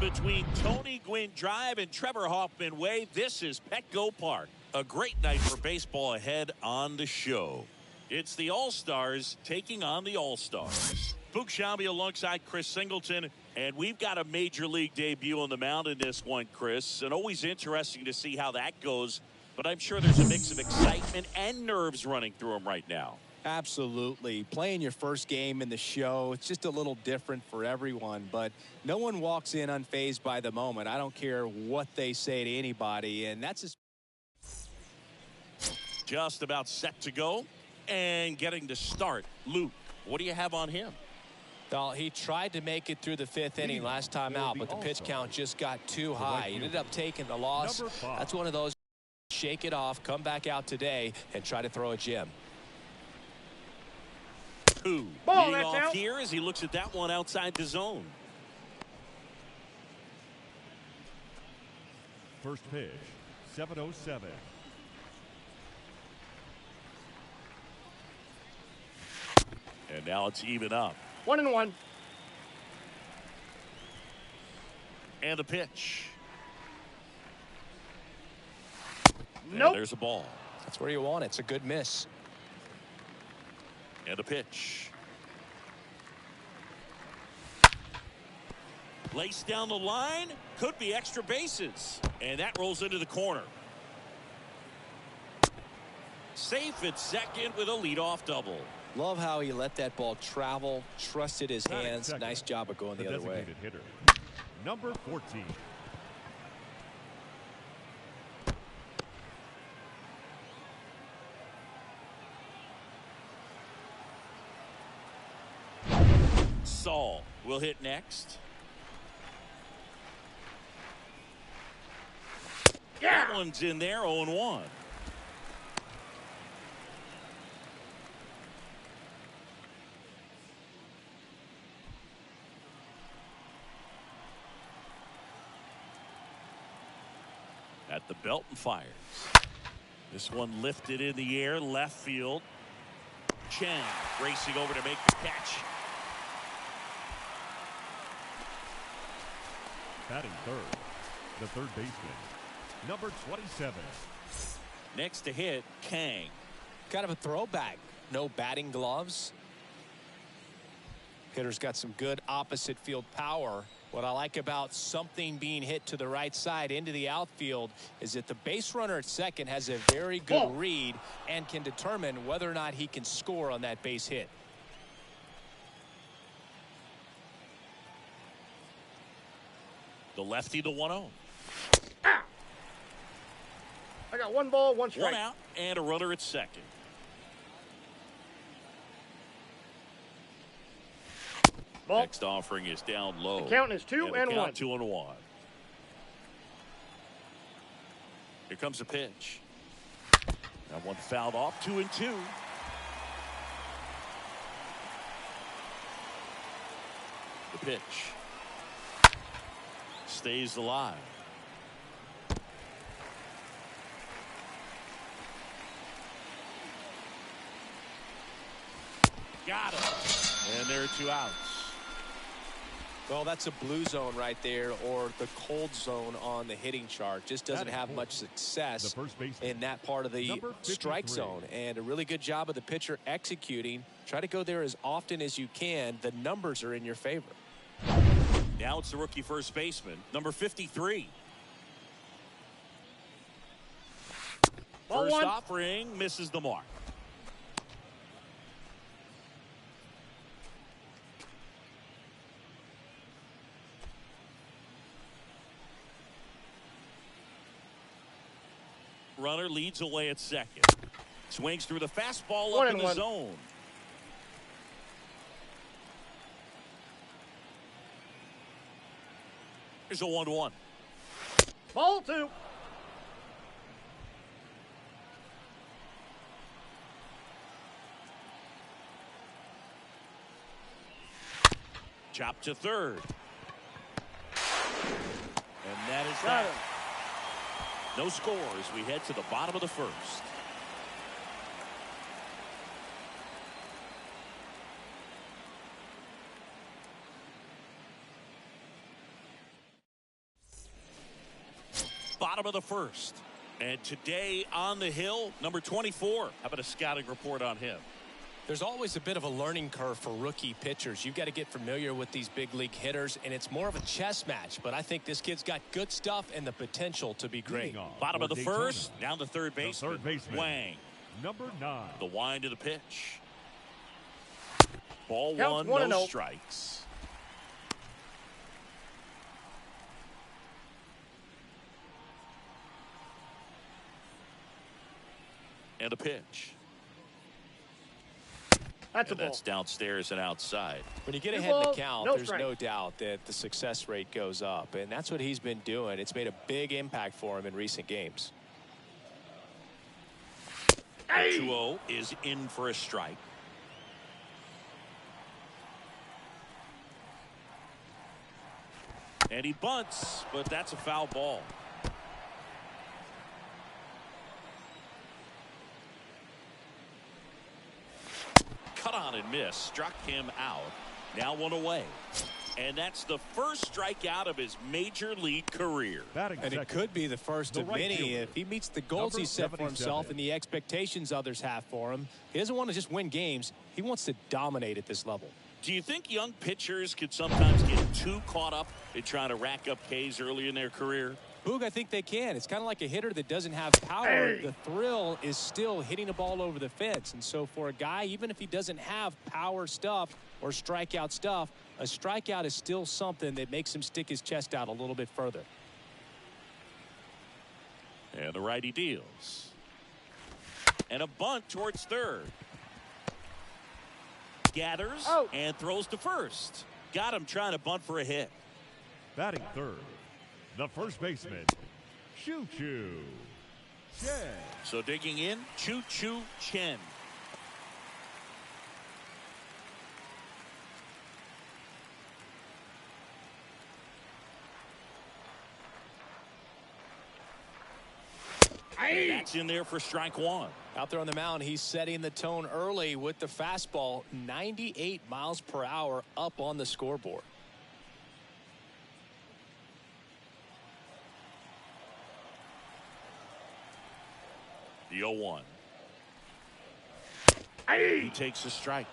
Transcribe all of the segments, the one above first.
Between Tony Gwynn Drive and Trevor Hoffman Way, this is Petco Park. A great night for baseball ahead on the show. It's the All-Stars taking on the All-Stars. Boog Sciambi alongside Chris Singleton, and we've got a major league debut on the mound in this one, Chris, and always interesting to see how that goes, but I'm sure there's a mix of excitement and nerves running through him right now. Absolutely. Playing your first game in the show, it's just a little different for everyone, but no one walks in unfazed by the moment. I don't care what they say to anybody, and that's just about set to go and getting to start. Luke, what do you have on him? Well, he tried to make it through the fifth inning last time out, but the pitch count just got too high. He ended up taking the loss. That's one of those, shake it off, come back out today, and try to throw a gem. Leading off here as he looks at that one outside the zone. First pitch, 7:07. And now it's even up. 1-1. And the pitch. Nope. And there's a ball. That's where you want it. It's a good miss. And a pitch. Laced down the line. Could be extra bases. And that rolls into the corner. Safe at second with a leadoff double. Love how he let that ball travel, trusted his hands. Second. Nice job of going the other way. Hitter, number 14. Saul will hit next. Yeah. That one's in there, 0-1. At the belt and fires. This one lifted in the air, left field. Chen racing over to make the catch. Batting third, the third baseman, number 27. Next to hit, Kang. Kind of a throwback. No batting gloves. Hitter's got some good opposite field power. What I like about something being hit to the right side into the outfield is that the base runner at second has a very good read and can determine whether or not he can score on that base hit. The lefty, the 1-0. Ah! I got 1 ball, 1 strike. 1 out and a runner at second. Ball. Next offering is down low. The count is 2-1. 2-1. Here comes the pitch. That one fouled off. 2-2. The pitch stays alive. Got him. And there are 2 outs. Well, that's a blue zone right there, or the cold zone on the hitting chart. Just doesn't have much success in that part of the strike zone. And a really good job of the pitcher executing. Try to go there as often as you can. The numbers are in your favor. Now it's the rookie first baseman, number 53. First offering misses the mark. Runner leads away at second. Swings through the fastball up in the zone. Here's a 1-1. Ball 2. Chop to third. And that is that. No score as we head to the bottom of the first. Bottom of the first. And today on the hill, number 24. How about a scouting report on him? There's always a bit of a learning curve for rookie pitchers. You've got to get familiar with these big league hitters, and it's more of a chess match. But I think this kid's got good stuff and the potential to be great. Bottom of the first, down to third baseman. Wang. Number 9. The wind of the pitch. Ball Counts one, 1-0. no strikes. And a pitch. That's a ball. That's downstairs and outside. When you get Two ahead in the balls, count, no there's strike. no doubt that the success rate goes up, and that's what he's been doing. It's made a big impact for him in recent games. 2-0 is in for a strike. And he bunts, but that's a foul ball. Cut on and miss, struck him out. Now one away. And that's the first strikeout of his major league career. And it could be the first of many if he meets the goals he set for himself and the expectations others have for him. He doesn't want to just win games. He wants to dominate at this level. Do you think young pitchers could sometimes get too caught up in trying to rack up Ks early in their career? Boog, I think they can. It's kind of like a hitter that doesn't have power. The thrill is still hitting a ball over the fence. And so for a guy, even if he doesn't have power stuff or strikeout stuff, a strikeout is still something that makes him stick his chest out a little bit further. And the righty deals. And a bunt towards third. Gathers and throws to first. Got him trying to bunt for a hit. Batting third, the first baseman, Choo-Choo Chen. So digging in, Choo-Choo Chen. That's in there for strike one. Out there on the mound, he's setting the tone early with the fastball. 98 miles per hour up on the scoreboard. The 0-1. He takes a strike.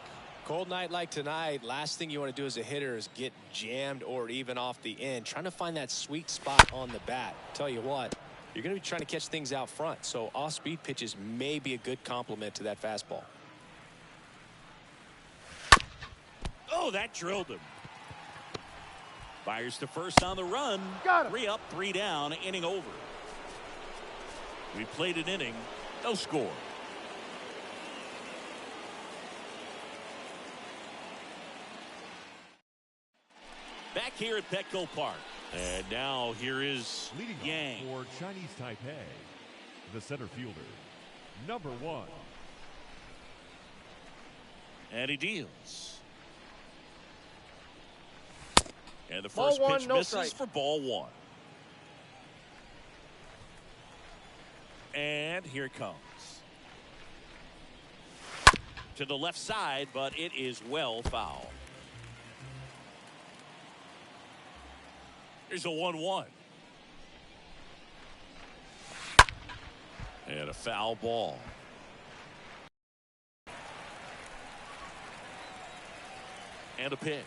Cold night like tonight, last thing you want to do as a hitter is get jammed or even off the end. Trying to find that sweet spot on the bat. Tell you what, you're going to be trying to catch things out front, so off-speed pitches may be a good complement to that fastball. Oh, that drilled him. Fires to first on the run. Got him. 3 up, 3 down, inning over. We played an inning, no score. Back here at Petco Park. And now here is Leading Yang. off for Chinese Taipei, the center fielder, number 1. And he deals. And the Ball first one, pitch no misses strike. for ball 1. And here it comes. To the left side, but it is well foul. Here's a 1-1. And a foul ball. And a pitch.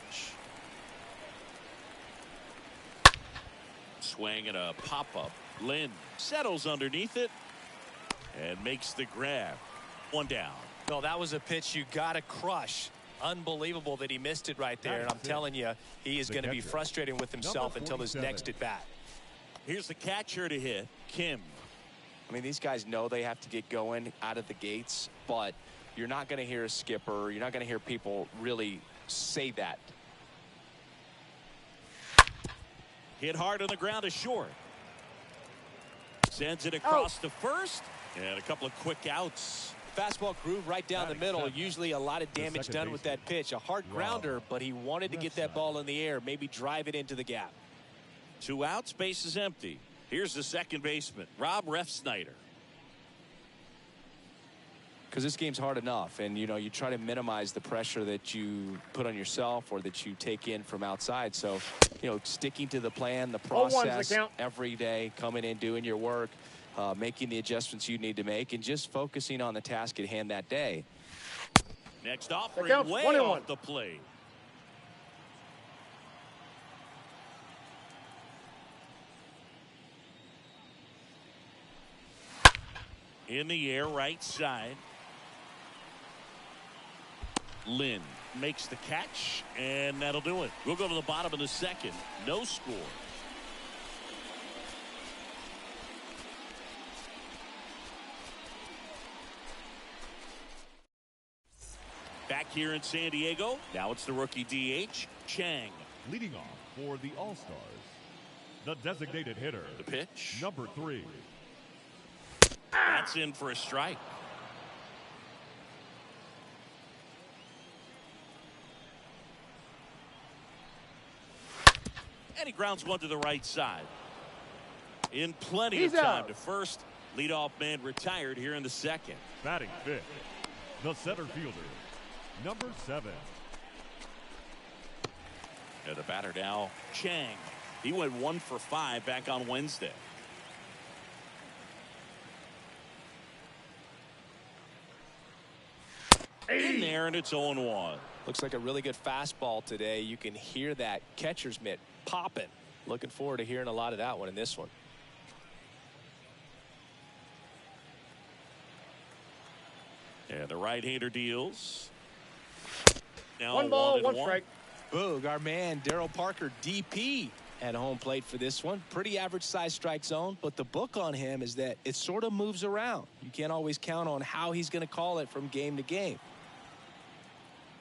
Swing and a pop-up. Lynn settles underneath it and makes the grab. 1 down. Well, that was a pitch you got to crush. Unbelievable that he missed it right there. And I'm telling you, he is going to be frustrating with himself until his next at bat. Here's the catcher to hit, Kim. I mean, these guys know they have to get going out of the gates, but you're not going to hear a skipper. You're not going to hear people really say that. Hit hard on the ground is short. Sends it across to first. And a couple of quick outs. Fastball groove right down the middle. Usually a lot of damage done with that pitch. A hard grounder, but he wanted to get that ball in the air, maybe drive it into the gap. 2 outs, base is empty. Here's the second baseman, Rob Refsnyder. because this game's hard enough, and you try to minimize the pressure that you put on yourself or that you take in from outside. So sticking to the plan, the process every day, coming in, doing your work, making the adjustments you need to make, and just focusing on the task at hand that day. Next offering way off the plate. In the air, right side. Lynn makes the catch, and that'll do it. We'll go to the bottom of the second. No score. Back here in San Diego, now it's the rookie DH, Chang. Leading off for the All-Stars, the designated hitter. The pitch. Number 3. That's in for a strike. And he grounds one to the right side. In plenty of time to first. Leadoff man retired here in the second. Batting fifth, the center fielder, number 7. And the batter now, Chang. He went 1 for 5 back on Wednesday. In there, and it's 0-1. Looks like a really good fastball today. You can hear that catcher's mitt popping. Looking forward to hearing a lot of that one in this one. And the right-hander deals. Now 1 ball, 1 strike. Boog, our man Daryl Parker, DP, at home plate for this one. Pretty average size strike zone, but the book on him is that it sort of moves around. You can't always count on how he's going to call it from game to game.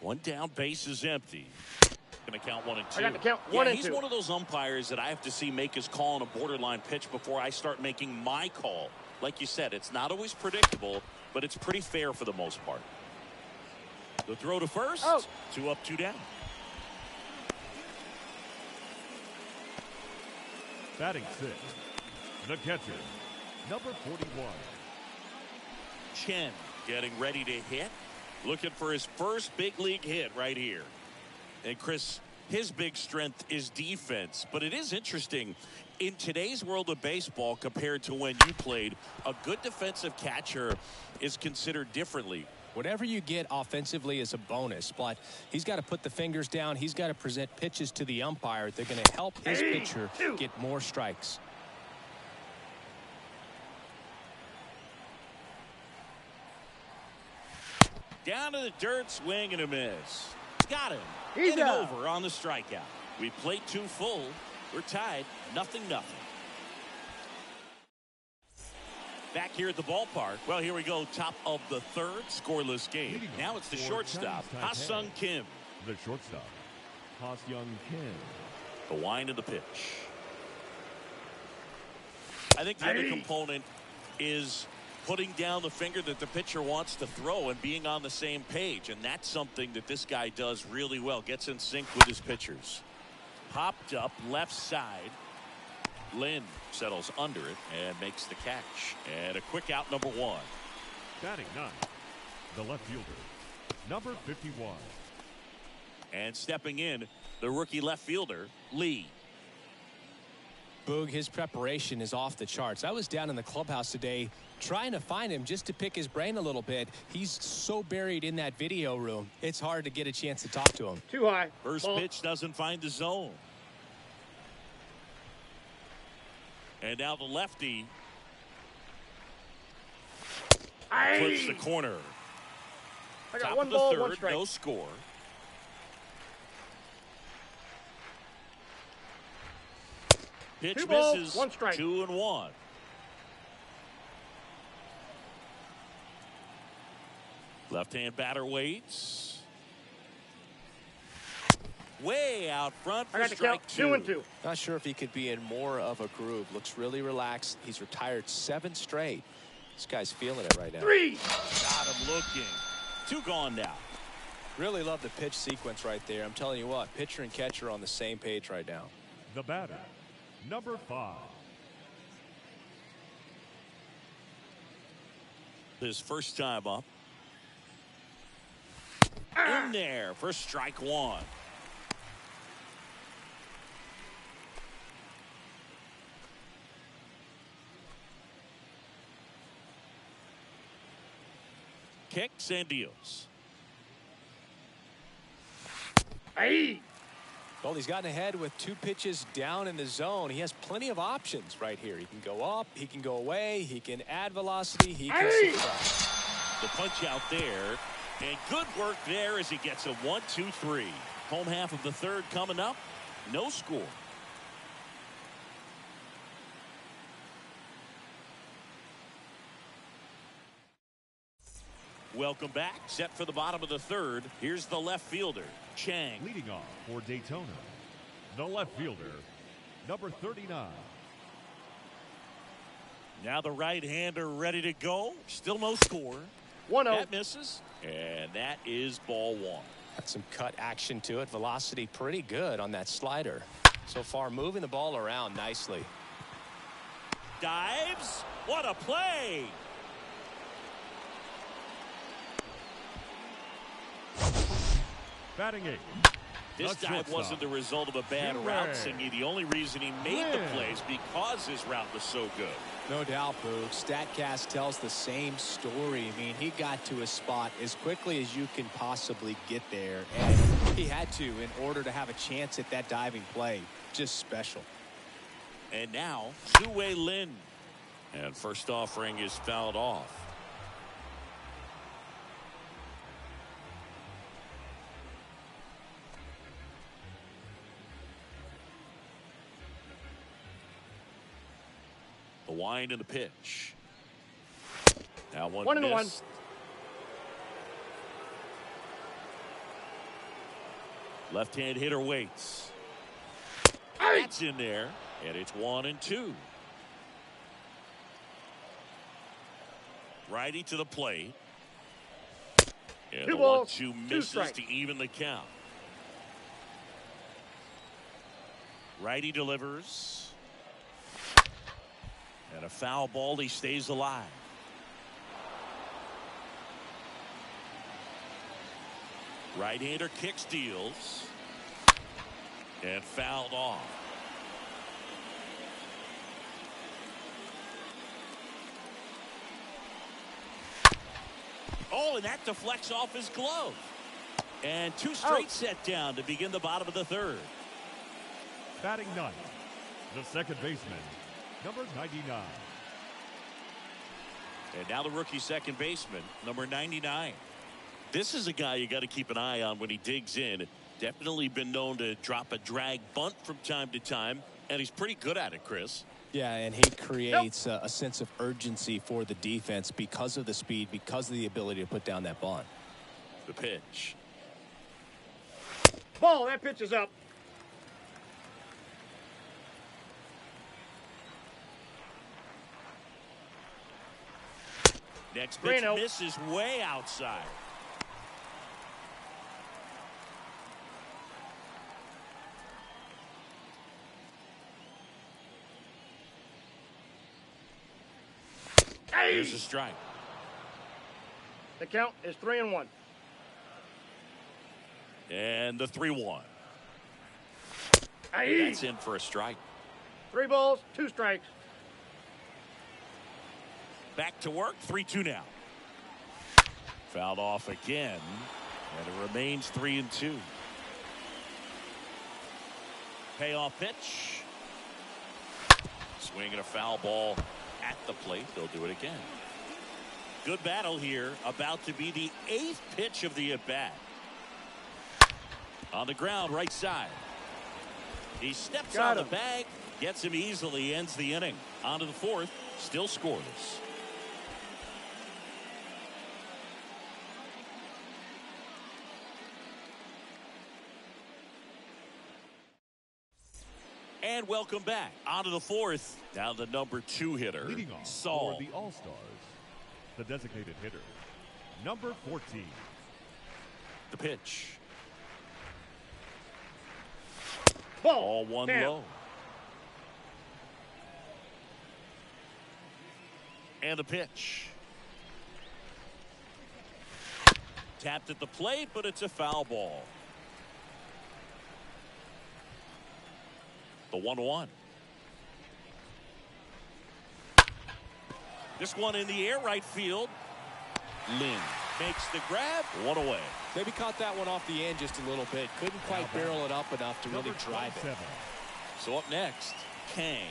1 down, base is empty. Going to count 1 and 2. I got to count 1 and 2. He's one of those umpires that I have to see make his call on a borderline pitch before I start making my call. Like you said, it's not always predictable, but it's pretty fair for the most part. The throw to first. 2 up, 2 down. Batting sixth, the catcher, number 41. Chen getting ready to hit. Looking for his first big league hit right here. And Chris, his big strength is defense. But it is interesting, in today's world of baseball compared to when you played, a good defensive catcher is considered differently. Whatever you get offensively is a bonus, but he's got to put the fingers down. He's got to present pitches to the umpire. They're going to help his pitcher get more strikes. Down to the dirt, swing and a miss. Got him. He's Getting over on the strikeout. We played 2 full. We're tied, 0-0. Back here at the ballpark. Well, here we go. Top of the third, scoreless game. Now it's the shortstop, Ha-Sung Kim. The shortstop, Ha-Sung Kim. The wind of the pitch. I think the other component is putting down the finger that the pitcher wants to throw and being on the same page. And that's something that this guy does really well. Gets in sync with his pitchers. Popped up left side. Lynn settles under it and makes the catch. And a quick out, number 1. Batting ninth, the left fielder, number 51. And stepping in, the rookie left fielder, Lee. Boog, his preparation is off the charts. I was down in the clubhouse today trying to find him just to pick his brain a little bit. He's so buried in that video room, it's hard to get a chance to talk to him. Too high. First pitch doesn't find the zone. And now the lefty clips the corner. I got Top 1 of the ball, third, 1 strike. no score. Pitch 2 balls, misses. 1 strike. 2-1. Left-hand batter waits. Way out front for I got to strike count 2 and 2. Not sure if he could be in more of a groove. Looks really relaxed. He's retired 7 straight. This guy's feeling it right now. 3. Got him looking. 2 gone now. Really love the pitch sequence right there. I'm telling you what, pitcher and catcher are on the same page right now. The batter, number 5. His first time up. In there for strike one. Kicks and deals. Hey. Well, he's gotten ahead with 2 pitches down in the zone. He has plenty of options right here. He can go up, he can go away, he can add velocity, he can subtract. The punch out there, and good work there as he gets a 1-2-3. Home half of the third coming up. No score. Welcome back. Set for the bottom of the third. Here's the left fielder, Chang. Leading off for Daytona, the left fielder, number 39. Now the right-hander ready to go. Still no score. 1-0. That misses, and that is ball one. Got some cut action to it. Velocity pretty good on that slider. So far, moving the ball around nicely. Dives. What a play. Batting 8. This dive wasn't the result of a bad route, Singy. The only reason he made the play is because his route was so good. No doubt, Boog. StatCast tells the same story. I mean, he got to his spot as quickly as you can possibly get there, and he had to in order to have a chance at that diving play. Just special. And now, Su-Wei Lin. And first offering is fouled off. The wind and the pitch. Now 1-1. Left-hand hitter waits. That's in there, and it's 1-2. Righty to the plate. And the 1-2 misses to even the count. Righty delivers. And a foul ball, he stays alive. Right-hander kicks, deals. And fouled off. Oh, and that deflects off his glove. And 2 straight set down to begin the bottom of the third. Batting 9th, the second baseman, number 99. And now the rookie second baseman, number 99. This is a guy you got to keep an eye on when he digs in. Definitely been known to drop a drag bunt from time to time, and he's pretty good at it, Chris. Yeah, and he creates a sense of urgency for the defense because of the speed, because of the ability to put down that bunt. The pitch. Ball, that pitch is up. Next pitch misses way outside. Here's a strike. The count is 3-1. And the 3-1. That's in for a strike. 3 balls, 2 strikes. Back to work, 3-2 now. Fouled off again, and it remains 3-2. Payoff pitch. Swinging a foul ball at the plate. They'll do it again. Good battle here. About to be the 8th pitch of the at-bat. On the ground, right side. He steps on the bag, gets him easily, ends the inning. On to the 4th, still scoreless. And welcome back. On to the 4th. Now the number 2 hitter, leading off Saul. for the All-Stars, the designated hitter, number 14. The pitch. Ball. All one low. And the pitch. Tapped at the plate, but it's a foul ball. The 1-1. This one in the air, right field. Lynn makes the grab. One away. Maybe caught that one off the end just a little bit. Couldn't quite barrel it up enough to really drive it. So up next, Kang.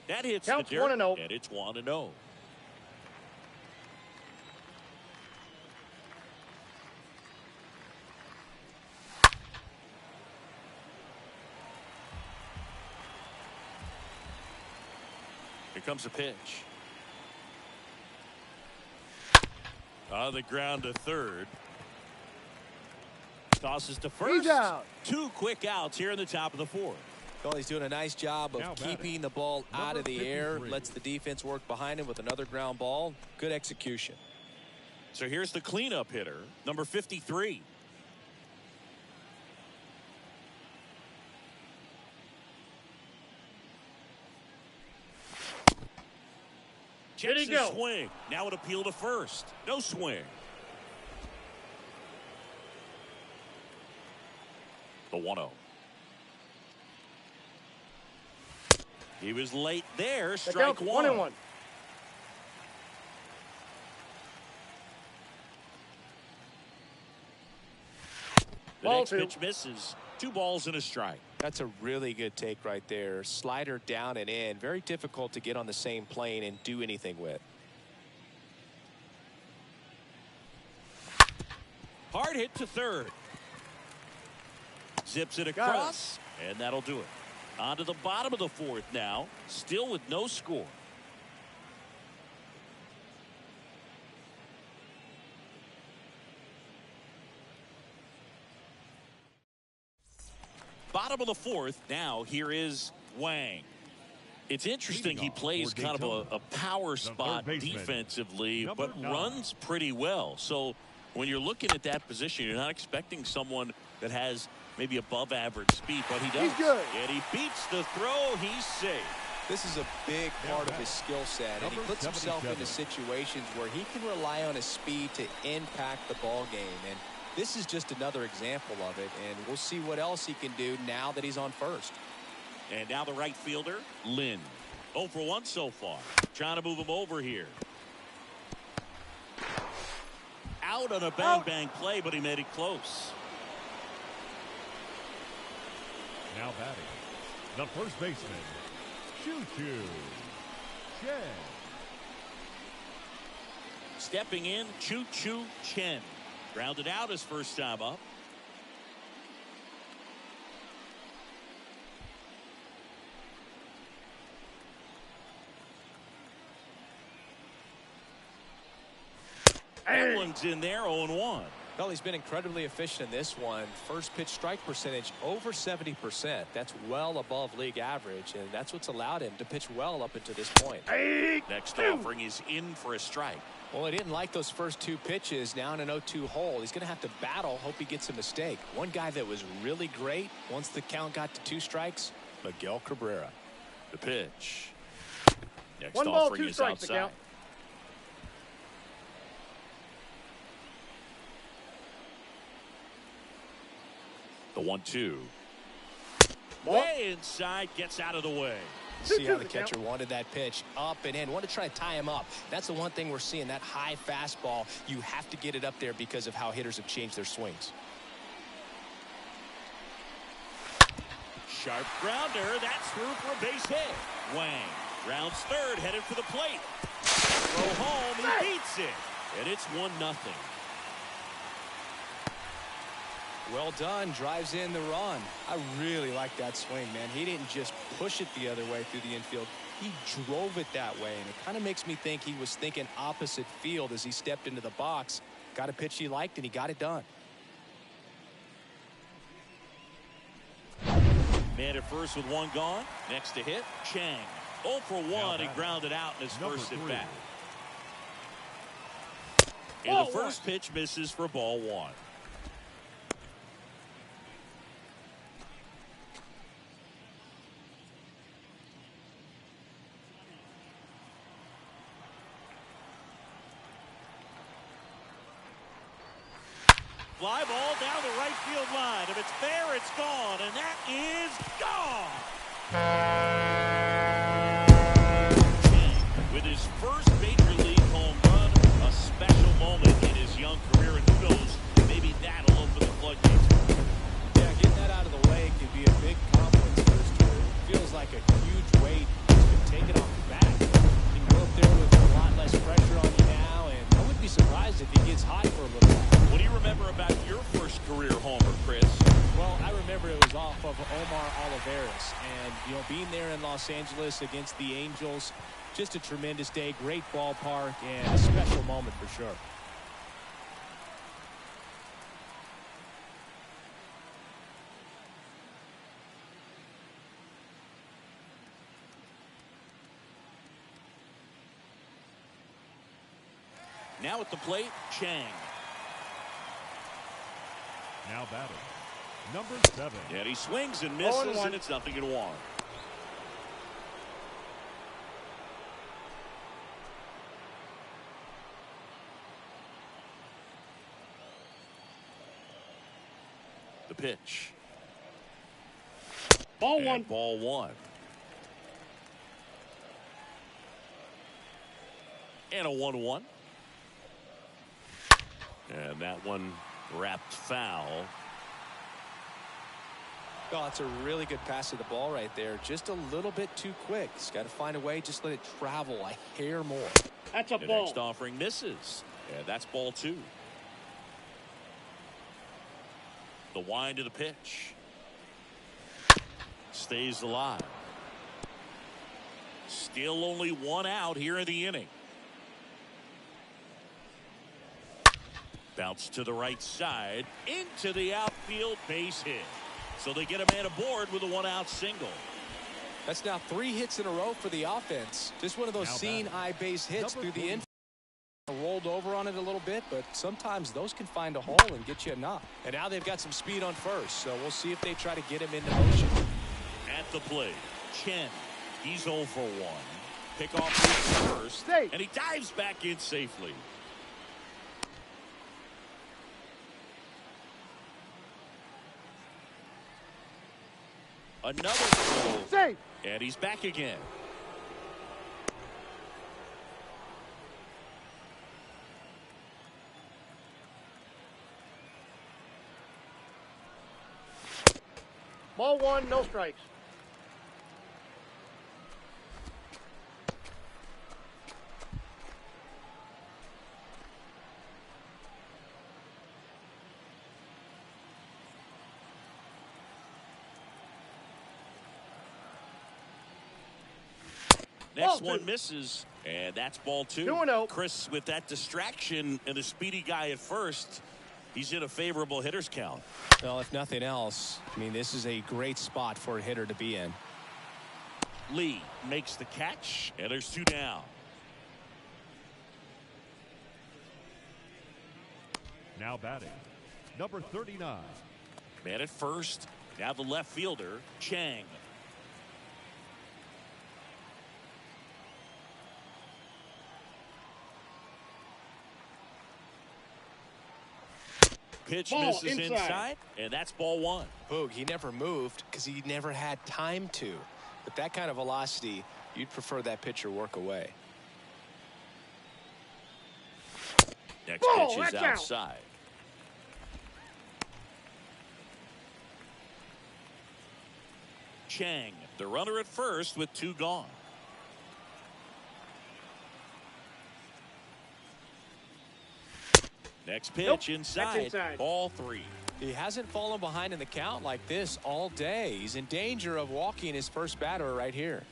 That hits the dirt, 1-0. and it's 1-0. Here comes a pitch. On the ground to third. Tosses to first. He's out. 2 quick outs here in the top of the 4th. Well, he's doing a nice job of keeping the ball out of the air. Lets the defense work behind him with another ground ball. Good execution. So here's the cleanup hitter, number 53. Checks his swing. Now an appeal to first. No swing. The 1-0. He was late there. Strike 1. 1-1. The next pitch misses. 2 balls and a strike. That's a really good take right there. Slider down and in. Very difficult to get on the same plane and do anything with. Hard hit to third. Zips it across, and that'll do it. On to the bottom of the 4th now. Still with no score. Bottom of the 4th. Now here is Wang. It's interesting he plays kind of a power spot defensively, but runs pretty well. So when you're looking at that position, you're not expecting someone that has maybe above average speed, but he does. He's good. And he beats the throw. He's safe. This is a big part of his skill set, and he puts himself into situations where he can rely on his speed to impact the ball game. And this is just another example of it, and we'll see what else he can do now that he's on first. And now the right fielder, Lynn. 0 for 1 so far. Trying to move him over here. Out on a bang-bang play, but he made it close. Now batting, the first baseman, Choo-Choo Chen. Stepping in, Choo-Choo Chen. Grounded out his first time up. That one's in there, 0-1. Well, he's been incredibly efficient in this one. First pitch strike percentage over 70%. That's well above league average, and that's what's allowed him to pitch well up until this point. Next offering is in for a strike. Well, he didn't like those first 2 pitches. Now in an 0-2 hole, he's going to have to battle, hope he gets a mistake. One guy that was really great once the count got to 2 strikes, Miguel Cabrera. The pitch. Next 1 ball, offering 2 is strikes outside. to count. The 1-2. Way inside, gets out of the way. See how the catcher wanted that pitch up and in. Want to try to tie him up. That's the one thing we're seeing, that high fastball. You have to get it up there because of how hitters have changed their swings. Sharp grounder. That's through for a base hit. Wang rounds third, headed for the plate. Throw home. He beats it. And it's 1-0. Well done. Drives in the run. I really like that swing, man. He didn't just push it the other way through the infield. He drove it that way, and it kind of makes me think he was thinking opposite field as he stepped into the box. Got a pitch he liked, and he got it done. Man at first with 1 gone. Next to hit, Chang. 0 for 1. He grounded out in his first at bat. And the first pitch misses for ball 1. Fly ball down the right field line. If it's fair, it's gone, and that is gone. With his first Major League home run, a special moment in his young career, and who knows, maybe that'll open the floodgates. Yeah, getting that out of the way could be a big confidence booster. It feels like a huge weight has been taken off the back. You can go up there with a lot less pressure on you now, and I wouldn't be surprised if he gets hot for a little while. What do you remember about your first career homer, Chris? Well, I remember it was off of Omar Oliveras, and, being there in Los Angeles against the Angels, just a tremendous day, great ballpark, and a special moment for sure. Now at the plate, Chang. Now batting, number 7. And he swings and misses, and it's 0-1. The pitch. Ball one. Ball one. And a 1-1. And that one wrapped foul. Oh, that's a really good pass of the ball right there. Just a little bit too quick. He's got to find a way, just let it travel a hair more. That's a The ball. next offering misses. And that's ball 2. The wind of the pitch. Stays alive. Still only 1 out here in the inning. Bounce to the right side, into the outfield, base hit. So they get a man aboard with a 1-out single. That's now 3 hits in a row for the offense. Just one of those seeing-eye base hits through the infield. Rolled over on it a little bit, but sometimes those can find a hole and get you a knock. And now they've got some speed on first, so we'll see if they try to get him into motion. At the plate, Chen. He's 0 for 1. Pick off his first, Safe. and he dives back in safely. Another throw. Safe. And he's back again. Ball one, no strikes. Next one misses, and that's ball 2. 2-0. Chris, with that distraction and the speedy guy at first, he's in a favorable hitter's count. Well, if nothing else, I mean, this is a great spot for a hitter to be in. Lee makes the catch, and there's 2 down. Now batting, number 39. Man at first, now the left fielder, Chang. Pitch Ball misses inside. inside, and that's ball 1. Boog, he never moved because he never had time to. With that kind of velocity, you'd prefer that pitcher work away. Next Ball, pitch is that's out. outside. Chang, the runner at first with 2 gone. Next pitch Nope, inside. that's inside. Ball 3. He hasn't fallen behind in the count like this all day. He's in danger of walking his first batter right here.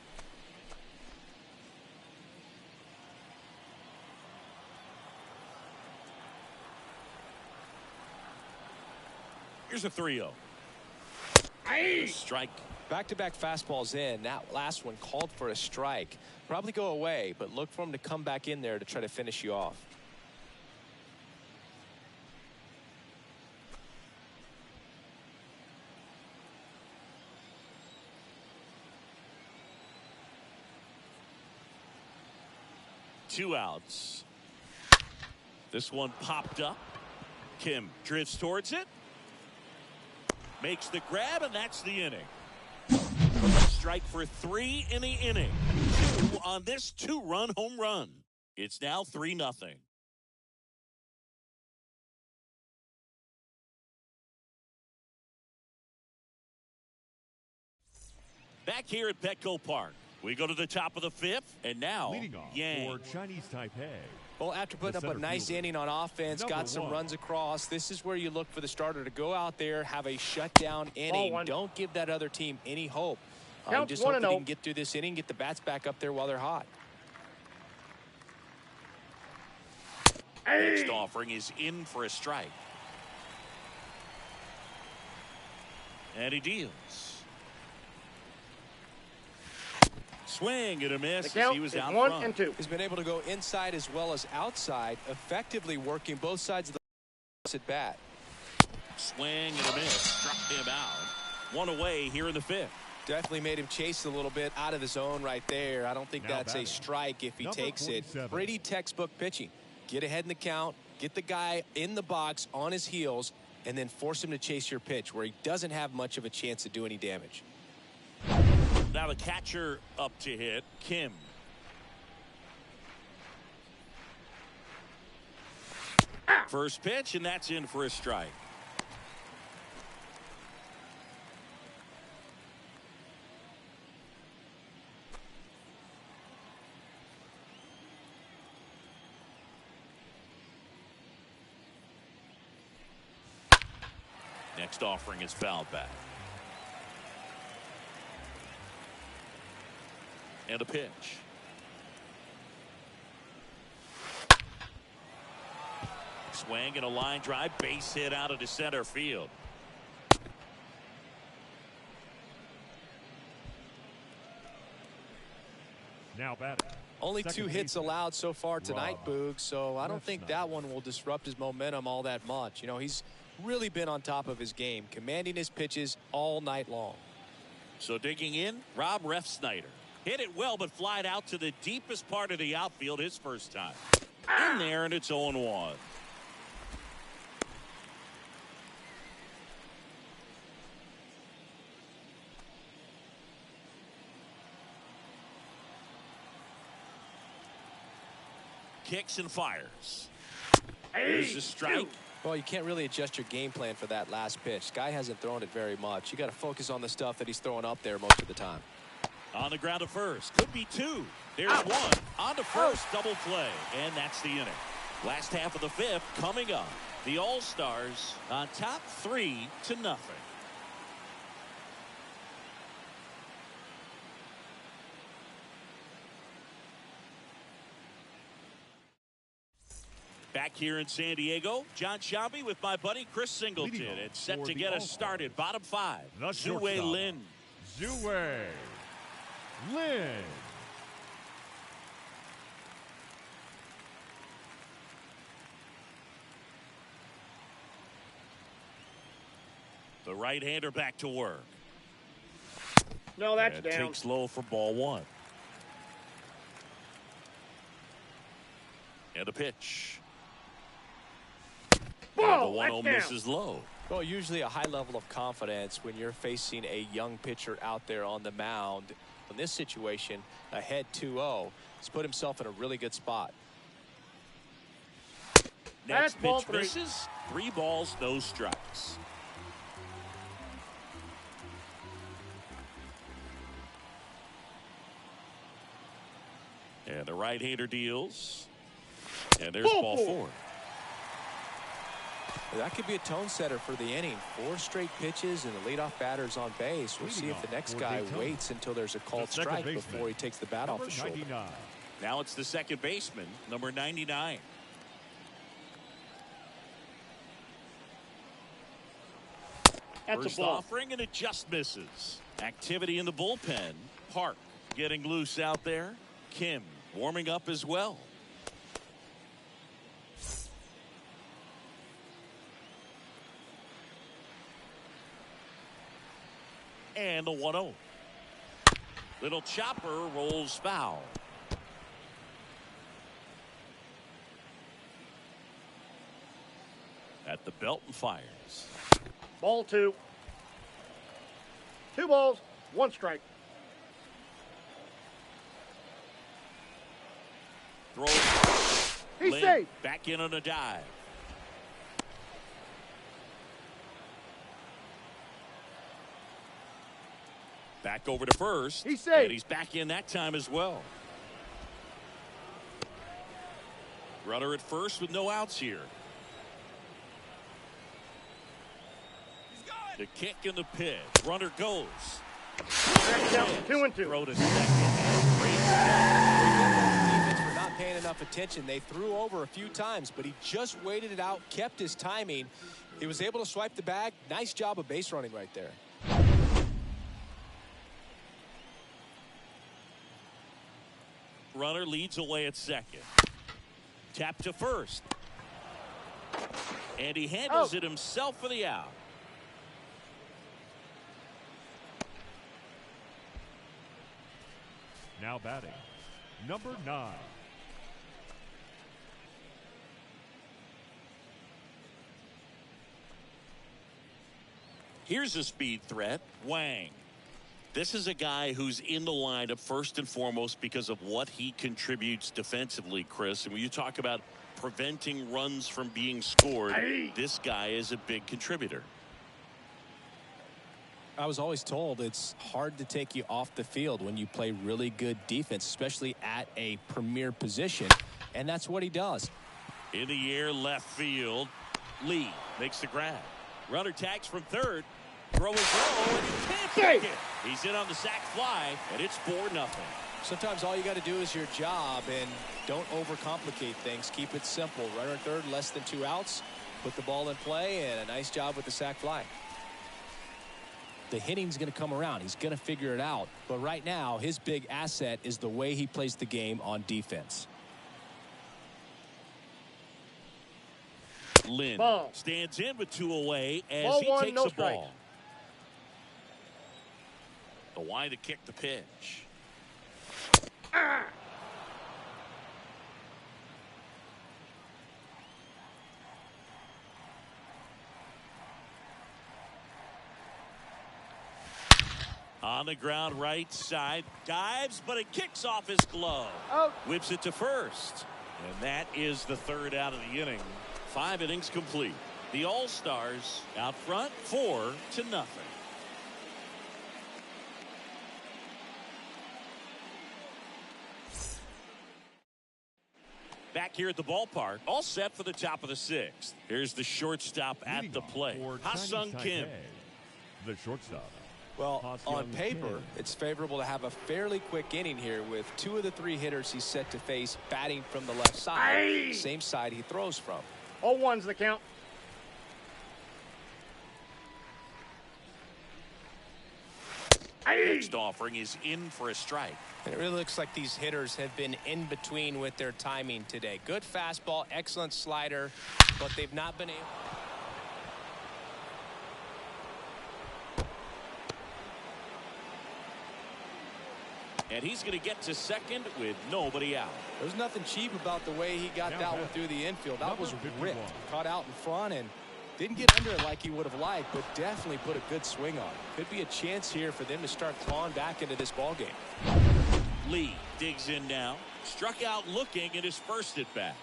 Here's a 3-0. Strike. Back-to-back fastballs in. That last one called for a strike. Probably go away, but look for him to come back in there to try to finish you off. Two outs. This one popped up. Kim drifts towards it. Makes the grab, and that's the inning. Strike for 3 in the inning. 2 on this 2-run home run. It's now 3-0. Back here at Petco Park, we go to the top of the 5th, and now leading off Yang. for Chinese Taipei. Well, after putting up a nice inning on offense, got some runs across, this is where you look for the starter to go out there, have a shutdown inning. Don't give that other team any hope. Just hope that he can get through this inning, get the bats back up there while they're hot. Next offering is in for a strike. And he deals. Swing and a miss as he was out front. 1 and 2. He's been able to go inside as well as outside, effectively working both sides of the at bat. Swing and a miss. Struck him out. 1 away here in the 5th. Definitely made him chase a little bit out of the zone right there. I don't think that's a strike if he takes it. Pretty textbook pitching. Get ahead in the count, get the guy in the box on his heels, and then force him to chase your pitch where he doesn't have much of a chance to do any damage. Now the catcher up to hit, Kim. First pitch, and that's in for a strike. Next offering is fouled back. And a pitch. Swing and a line drive, base hit out into center field. Now batting. Only 2 hits allowed so far tonight, Boog, so I don't think that one will disrupt his momentum all that much. You know, he's really been on top of his game, commanding his pitches all night long. So digging in, Rob Refsnyder. Hit it well, but flied out to the deepest part of the outfield his first time. In there, and it's 0-1. Kicks and fires. There's a strike. Well, you can't really adjust your game plan for that last pitch. Guy hasn't thrown it very much. You got to focus on the stuff that he's throwing up there most of the time. On the ground to first. Could be 2. There's 1. On to first. Double play. And that's the inning. Last half of the 5th coming up. The All-Stars on top 3-0. Back here in San Diego, John Shabby with my buddy Chris Singleton. It's set to get us started. Bottom 5. Zhuwei Lin. Zhuwei Lin. The right-hander back to work. No, that's down. Takes low for ball 1. And a pitch. Ball, the 1-0 misses low. Well, usually a high level of confidence when you're facing a young pitcher out there on the mound. In this situation, ahead 2-0, he's put himself in a really good spot. Next pitch misses. 3 balls, no strikes. And the right-hander deals. And there's ball 4. That could be a tone setter for the inning. 4 straight pitches and the leadoff batter's on base. We'll see if the next guy waits until there's a called strike before he takes the bat off the shoulder. Now it's the second baseman, number 99. First offering, and it just misses. Activity in the bullpen. Park getting loose out there. Kim warming up as well. And the 1-0. Little chopper rolls foul. at the belt and fires. Ball 2. 2 balls, 1 strike. Throw. He's safe. Back in on a dive. Back over to first. He's safe. And he's back in that time as well. Runner at first with no outs here. The kick and the pitch. Runner goes. Back down, 2 and 2. Throw to second. Defense were not paying enough attention. They threw over a few times, but he just waited it out, kept his timing. He was able to swipe the bag. Nice job of base running right there. Runner leads away at second. Tap to first. And he handles it himself for the out. Now batting, number 9. Here's a speed threat, Wang. This is a guy who's in the lineup first and foremost because of what he contributes defensively, Chris. And when you talk about preventing runs from being scored, this guy is a big contributor. I was always told it's hard to take you off the field when you play really good defense, especially at a premier position. And that's what he does. In the air, left field. Lee makes the grab. Runner tags from third. Throw and throw, and he can't take it. He's in on the sac fly, and it's 4-0. Sometimes all you got to do is your job, and don't overcomplicate things. Keep it simple. Runner at third, less than 2 outs. Put the ball in play, and a nice job with the sac fly. The hitting's going to come around. He's going to figure it out. But right now, his big asset is the way he plays the game on defense. Lynn stands in with 2 away as ball he 1, takes no the strike. ball. The wide to kick the pitch. On the ground, right side, dives, but it kicks off his glove. Whips it to first. And that is the 3rd out of the inning. 5 innings complete. The All-Stars out front 4-0. Back here at the ballpark, all set for the top of the 6th. Here's the shortstop at the plate, Ha-Sung Kim. The shortstop. Well, on paper, it's favorable to have a fairly quick inning here with 2 of the 3 hitters he's set to face batting from the left side, same side he throws from. 0-1's the count. Next offering is in for a strike. And it really looks like these hitters have been in between with their timing today. Good fastball, excellent slider, but they've not been able. And he's going to get to second with nobody out. There's nothing cheap about the way he got that one through the infield. That was ripped. Caught out in front and didn't get under it like he would have liked, but definitely put a good swing on it. Could be a chance here for them to start clawing back into this ball game. Lee digs in now. Struck out looking at his first at bat.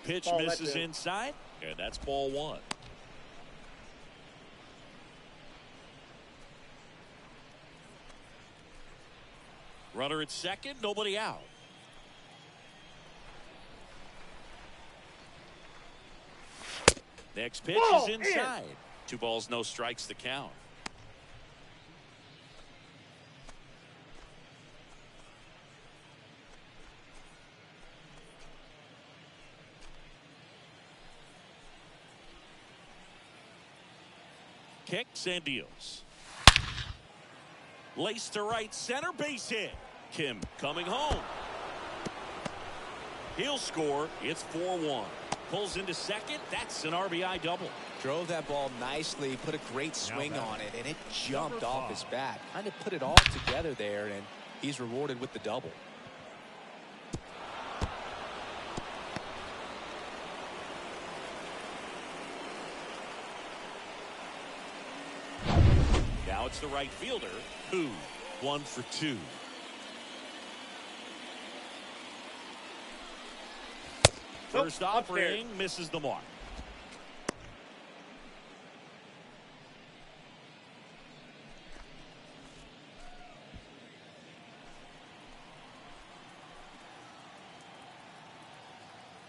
Pitch misses inside, and that's ball 1. Runner at second, nobody out. Next pitch is inside. 2 balls, no strikes, the count. Kicks and deals. Lace to right center, base hit. Kim coming home. He'll score. It's 4-1. Pulls into second. That's an RBI double. Drove that ball nicely, put a great swing on it, and it jumped off his bat. Kind of put it all together there, and he's rewarded with the double. Now it's the right fielder who 1 for 2. First offering misses the mark.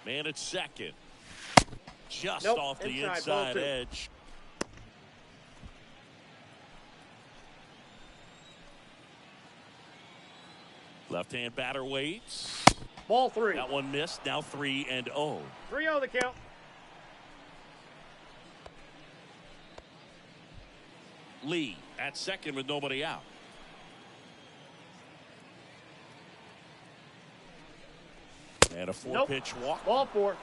Man at second. Just off the inside edge. Left-hand batter waits. Ball 3. That one missed. Now 3-0. 3-0 the count. Lee at second with nobody out. And a 4-pitch walk. Ball 4.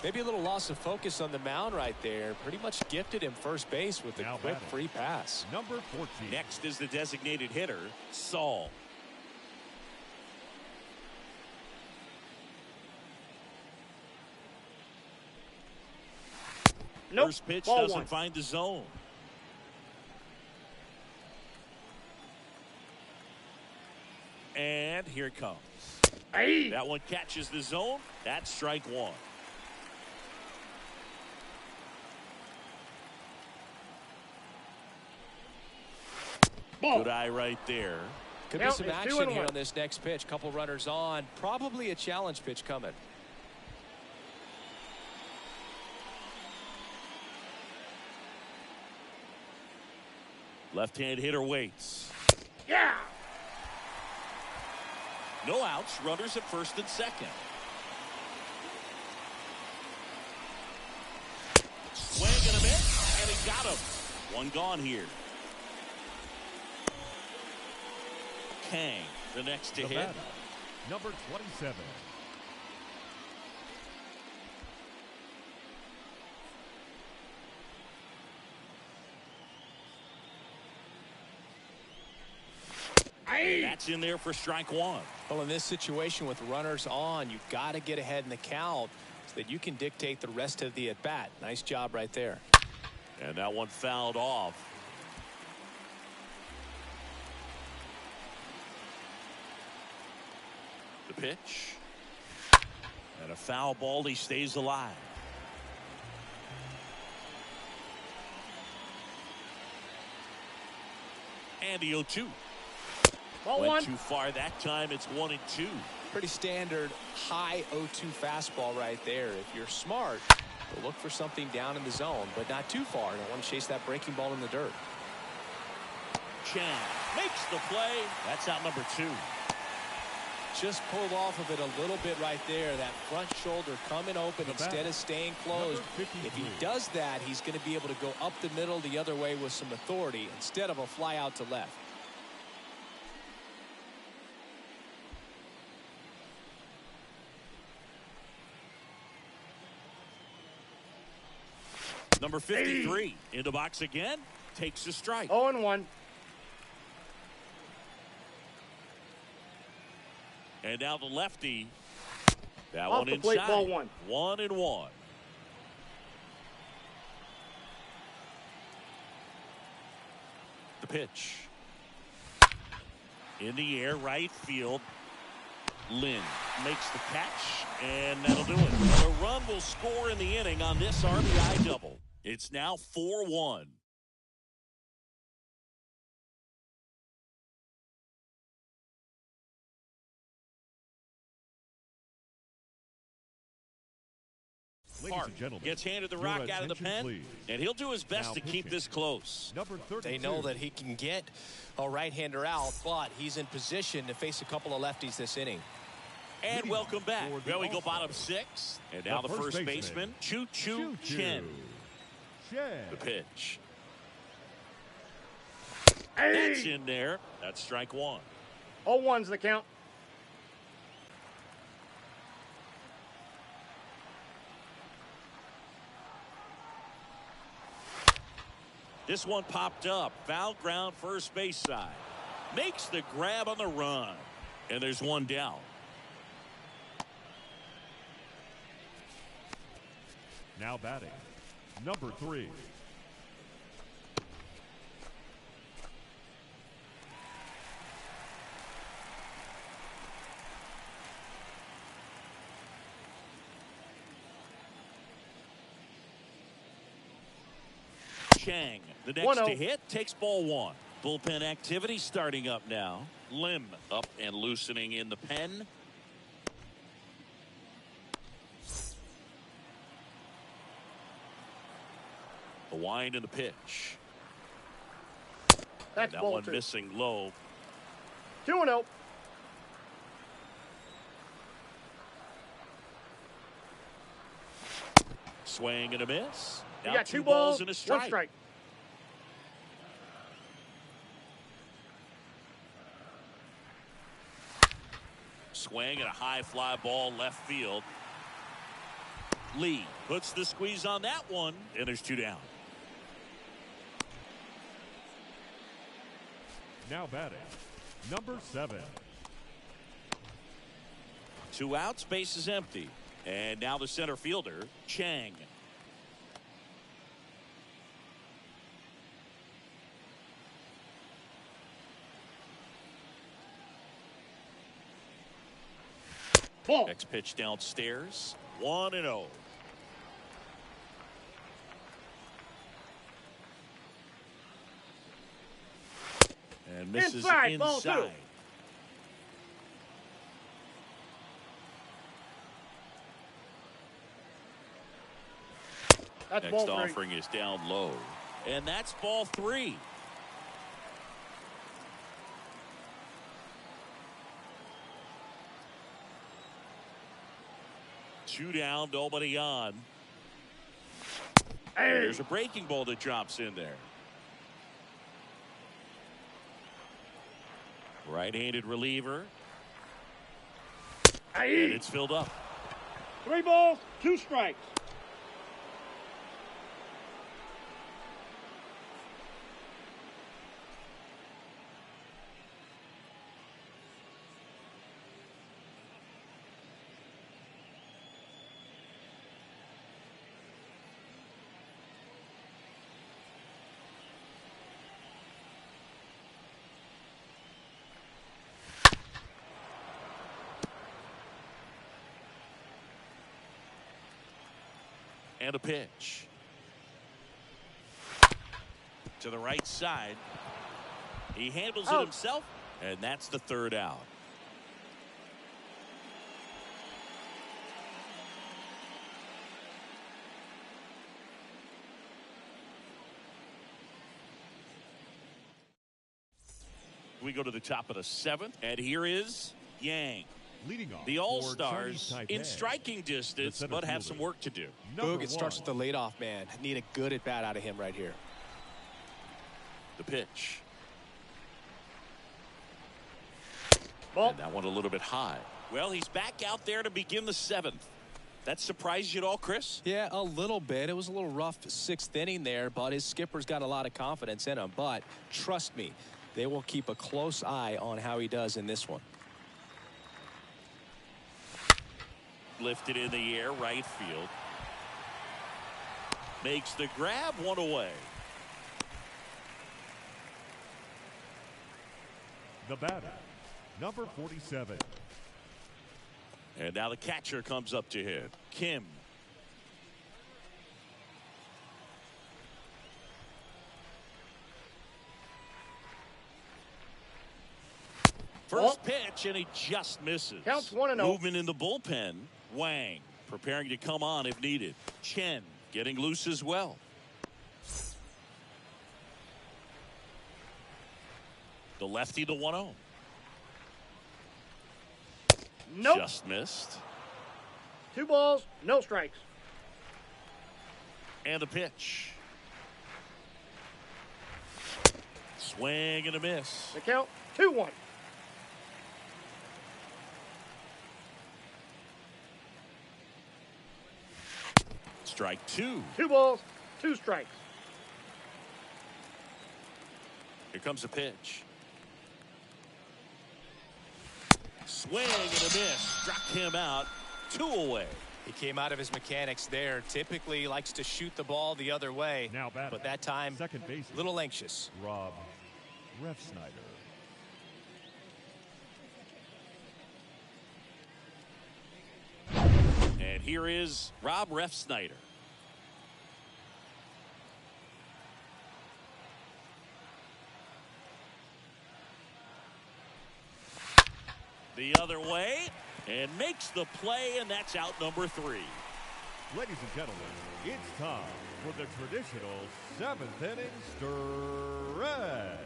Maybe a little loss of focus on the mound right there. Pretty much gifted him first base with a quick free pass. Number 14. Next is the designated hitter, Saul. First pitch doesn't find the zone. And here it comes. Hey. That one catches the zone. That's strike 1. Ball. Good eye right there. Could be some action here on this next pitch. Couple runners on. Probably a challenge pitch coming. Left-hand hitter waits. Yeah. No outs. Runners at first and second. Swing and a miss, and he got him. One gone here. Kang, the next to hit. Batter, number 27. That's in there for strike 1. Well, in this situation with runners on, you've got to get ahead in the count so that you can dictate the rest of the at-bat. Nice job right there. And that one fouled off. The pitch. And a foul ball. He stays alive. And the 0-2. Went too far that time. It's 1-2. Pretty standard high 0-2 fastball right there. If you're smart, you'll look for something down in the zone, but not too far. Don't want to chase that breaking ball in the dirt. Chan makes the play. That's out number 2. Just pulled off of it a little bit right there. That front shoulder coming open instead of staying closed. If he does that, he's going to be able to go up the middle the other way with some authority instead of a fly out to left. Number 53 in the box again. Takes a strike. 0-1. And now the lefty. That Off one the inside. plate, ball 1. 1-1. The pitch. In the air, right field. Lynn makes the catch, and that'll do it. The run will score in the inning on this RBI double. It's now 4-1. Park gets handed the rock out of the pen, please. And he'll do his best to keep this close. They know that he can get a right-hander out, but he's in position to face a couple of lefties this inning. And welcome back. Well, we go bottom 6. And now the first baseman, Choo-Choo Chen. The pitch. That's in there. That's strike 1. 0-1's the count. This one popped up. Foul ground first base side. Makes the grab on the run. And there's one down. Now batting, number 3. Chang, the next 1-0. to hit, takes ball one. Bullpen activity starting up now. Lim up and loosening in the pen. The wind and the pitch. That's That ball one two. missing low. 2-0. Swing and a miss. You Now got two two balls balls, and a one strike. strike. Swing and a high fly ball left field. Lee puts the squeeze on that one, and there's two down. Now batting, number 7. Two outs, base is empty. And now the center fielder, Chang. Ball. Next pitch downstairs. 1-0. And misses Inside, ball two. inside. That's Next ball three. offering is down low. And that's ball 3. Two down, nobody on. Hey. There's a breaking ball that drops in there. Right-handed reliever. And Hey. it's filled up. 3 balls, 2 strikes. And a pitch. To the right side. He handles it Out. himself. And that's the third out. We go to the top of the 7th. And here is Yang. Leading off The for All-Stars Chinese in Taipei, striking distance, center but have fielder, some work to do. number Boog, it starts 1. with the leadoff man. Need a good at bat out of him right here. The pitch. Ball. And that one a little bit high. Well, he's back out there to begin the 7th. That surprised you at all, Chris? Yeah, a little bit. It was a little rough 6th inning there, but his skipper's got a lot of confidence in him. But trust me, they will keep a close eye on how he does in this one. Lifted in the air, right field. Makes the grab, one away. The batter, number 47. And now the catcher comes up to hit. Kim. First pitch, and he just misses. Counts 1-0. Movement in the bullpen. Wang preparing to come on if needed. Chen getting loose as well. The lefty, the 1-0. Nope. Just missed. 2 balls, no strikes. And the pitch. Swing and a miss. The count, 2-1. Strike 2. 2 balls, 2 strikes. Here comes a pitch. Swing and a miss. Struck him out. 2 away. He came out of his mechanics there. Typically he likes to shoot the ball the other way. Now batting, But that time, second base, a little anxious. Rob Refsnyder. And here is Rob Refsnyder. the other way and makes the play, and that's out number 3. Ladies and gentlemen, it's time for the traditional 7th inning stretch.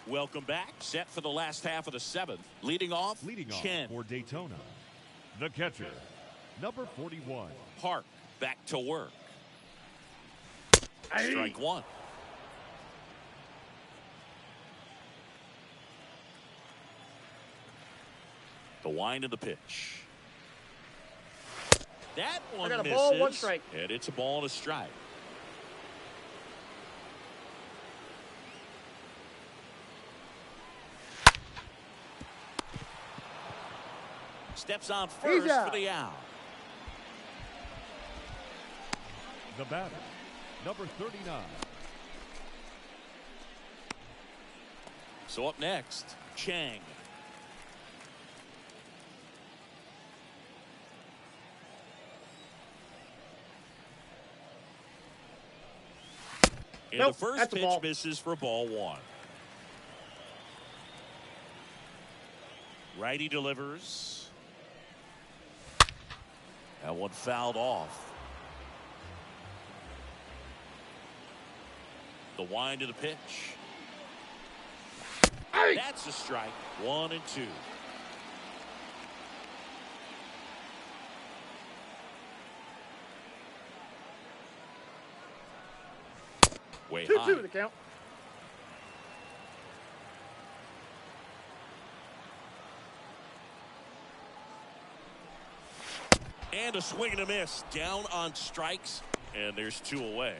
Welcome back. Set for the last half of the 7th. Leading off Chen. For Daytona, the catcher, number 41. Park back to work. Strike 1. The wind of the pitch. That one I got a misses. ball, 1 strike. And it's a ball and a strike. Steps on first for the out. The batter, number 39. So up next, Chang. And nope, the first pitch misses for ball 1. Righty delivers. That one fouled off. The wind of the pitch. That's a strike. 1 and 2. Way high. 2-2 the count. And a swing and a miss. Down on strikes. And there's 2 away.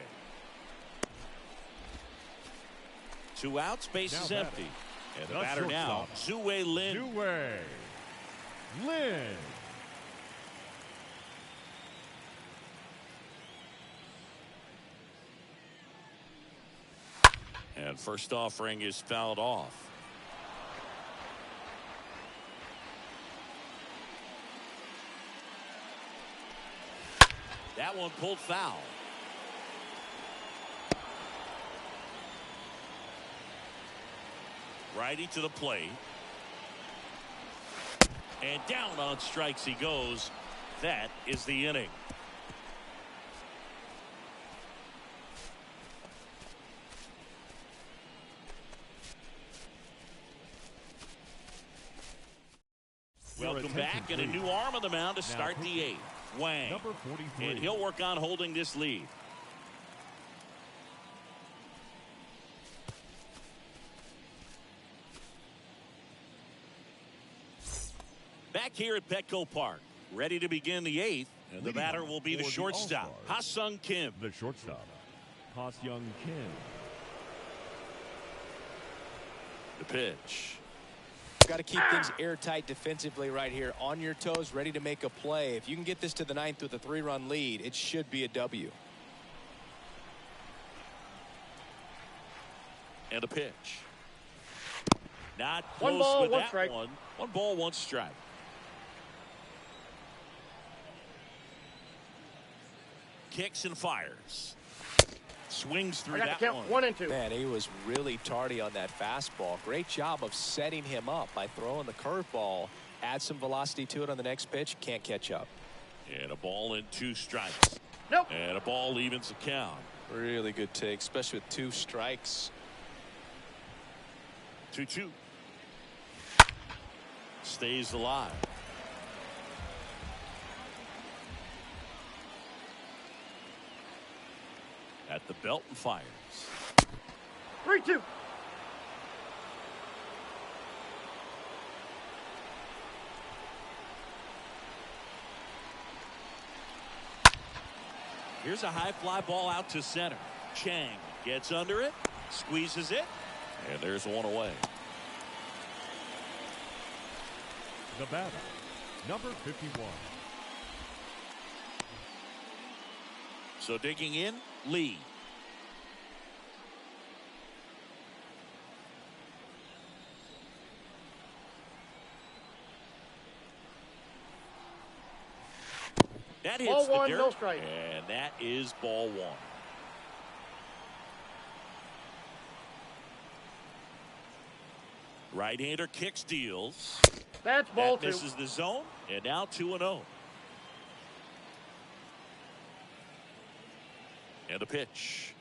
2 outs. Base is empty. And the batter now, Zue Lin. Zue Lin. And first offering is fouled off. That one pulled foul. Righty to the plate. And down on strikes he goes. That is the inning. Welcome back, and a new arm on the mound to start the 8th. Wang. Number 43. And he'll work on holding this lead. Back here at Petco Park, ready to begin the 8th, and the batter will be the shortstop, Ha-Sung Kim. The shortstop, Ha-Sung Kim. The pitch. Got to keep things airtight defensively right here, on your toes, ready to make a play. If you can get this to the 9th with a 3-run lead, it should be a W. And a pitch. Not close 1 ball, with 1 that strike. one. 1 ball, 1 strike. Kicks and fires. Swings through I got that the count. one. 1 and 2. Man, he was really tardy on that fastball. Great job of setting him up by throwing the curveball. Add some velocity to it on the next pitch. Can't catch up. And a ball and 2 strikes. Nope. And a ball evens the count. Really good take, especially with 2 strikes. 2-2. Stays alive. At the belt and fires. 3-2. Here's a high fly ball out to center. Chang gets under it, squeezes it, and there's 1 away. The batter, number 51. So digging in, Lee. That hits ball the 1, dirt, no strike. and that is ball 1. Right-hander kicks, deals. That's ball two. This is the zone, and now 2-0. And a pitch.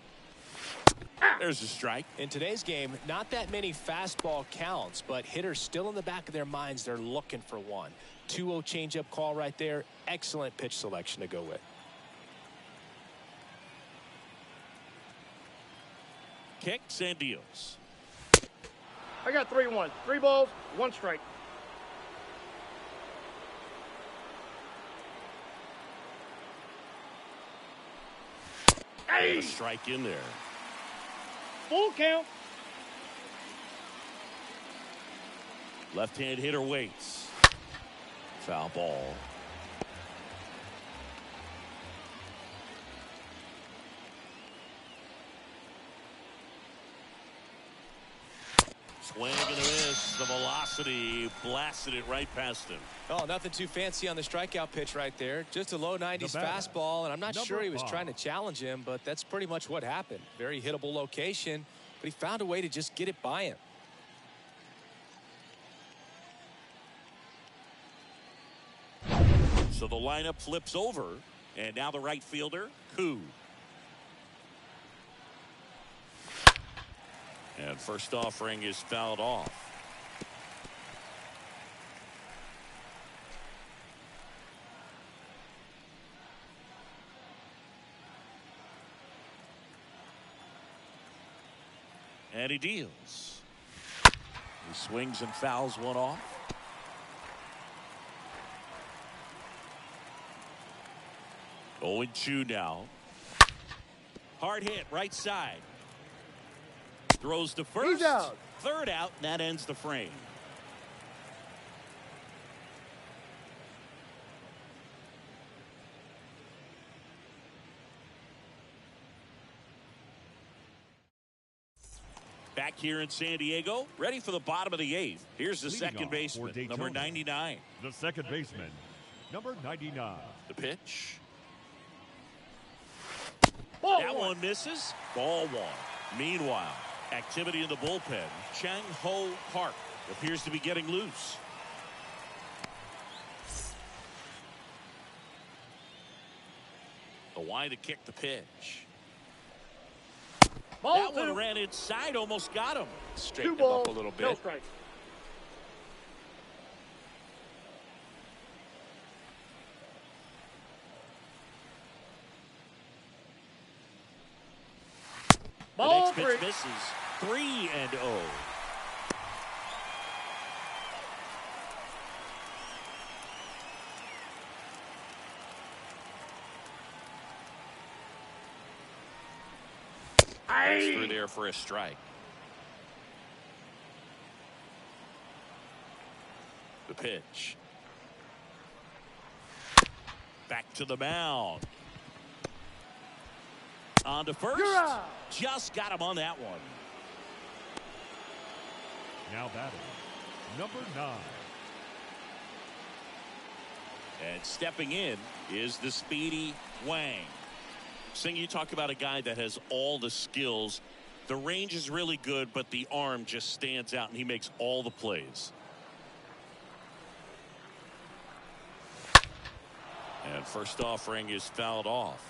There's a strike. In today's game, not that many fastball counts, but hitters still in the back of their minds, they're looking for one. 2-0 changeup call right there. Excellent pitch selection to go with. Kicks and deals. I got 3-1. 3 balls, 1 strike. Hey! A strike in there. Full count. Left-hand hitter waits. Foul ball. Swing and a miss. The velocity blasted it right past him. Oh, nothing too fancy on the strikeout pitch right there. Just a low 90s fastball, and I'm not sure he was trying to challenge him, but that's pretty much what happened. Very hittable location, but he found a way to just get it by him. So the lineup flips over, and now the right fielder, Koo. And first offering is fouled off. And he deals. He swings and fouls one off. Oh, 0-2 now. Hard hit, right side. Throws to first. He's out. Third out, and that ends the frame. Back here in San Diego, ready for the bottom of the 8th. Here's the second baseman, number 99. The second baseman, number 99. The pitch. Ball That one. one misses. Ball 1. Meanwhile, activity in the bullpen. Chang Ho Park appears to be getting loose. The wide to kick the pitch. Ball That 2. one ran inside, almost got him. 2 Straightened him balls, up a little bit. no strike. The Ball next 3. pitch misses. 3-0. Through there for a strike. The pitch. Back to the mound. On to first. You're out. Just got him on that one. Now batting, number 9. And stepping in is the speedy Wang. Sing, you talk about a guy that has all the skills. The range is really good, but the arm just stands out, and he makes all the plays. And first offering is fouled off.